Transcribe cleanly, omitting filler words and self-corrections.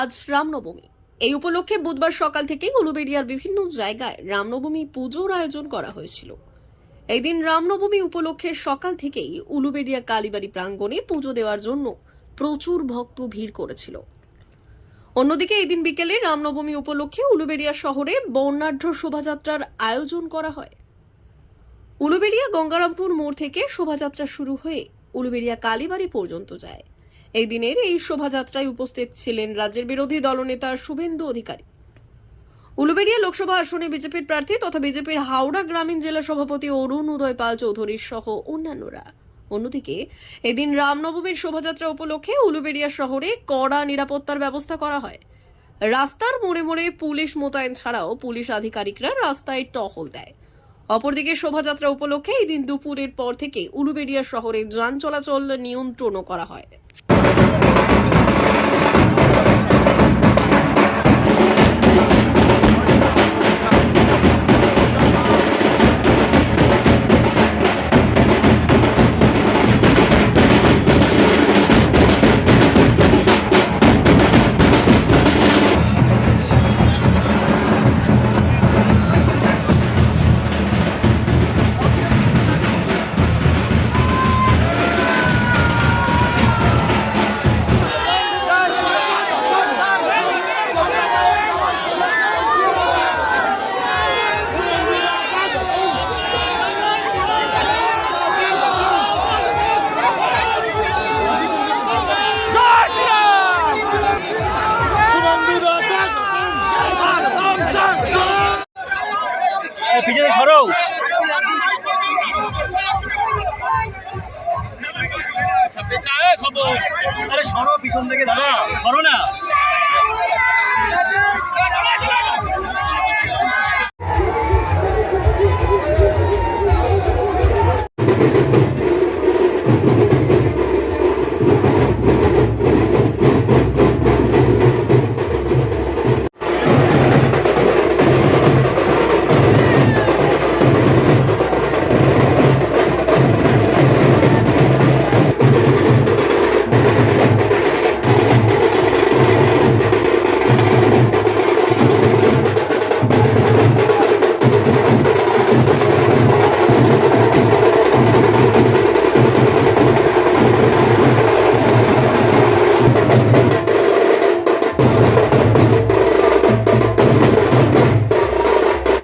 আজ রামনবমী। এই উপলক্ষে বুধবার সকাল থেকেই উলুবেড়িয়ার বিভিন্ন জায়গায় রামনবমী পুজোর আয়োজন করা হয়েছিল। এই দিন রামনবমী উপলক্ষে সকাল থেকেই উলুবেড়িয়া কালীবাড়ি প্রাঙ্গণে পুজো দেওয়ার জন্য প্রচুর ভক্ত ভিড় করেছিল। অন্যদিকে এই দিন বিকেলে রামনবমী উপলক্ষে উলুবেড়িয়া শহরে বর্ণাঢ্য শোভাযাত্রার আয়োজন করা হয়। উলুবেড়িয়া গঙ্গারামপুর মোড় থেকে শোভাযাত্রা শুরু হয়ে উলুবেড়িয়া কালীবাড়ি পর্যন্ত যায়। এই দিনের এই শোভাযাত্রায় উপস্থিত ছিলেন রাজ্যের বিরোধী দলনেতা শুভেন্দু অধিকারী, উলুবেড়িয়া লোকসভা আসনে বিজেপির প্রার্থী তথা বিজেপির হাওড়া গ্রামীণ জেলা সভাপতি অরুণ উদয় পাল চৌধুরী সহ অন্যান্যরা। অন্যদিকে এদিন রামনবমীর শোভাযাত্রা উপলক্ষে উলুবেড়িয়া শহরে কড়া নিরাপত্তার ব্যবস্থা করা হয়। রাস্তার মোড়ে মোড়ে পুলিশ মোতায়েন ছাড়াও পুলিশ আধিকারিকরা রাস্তায় টহল দেয়। অপরদিকে শোভাযাত্রা উপলক্ষে এই দিন দুপুরের পর থেকে উলুবেড়িয়া শহরে যান চলাচল নিয়ন্ত্রণও করা হয়।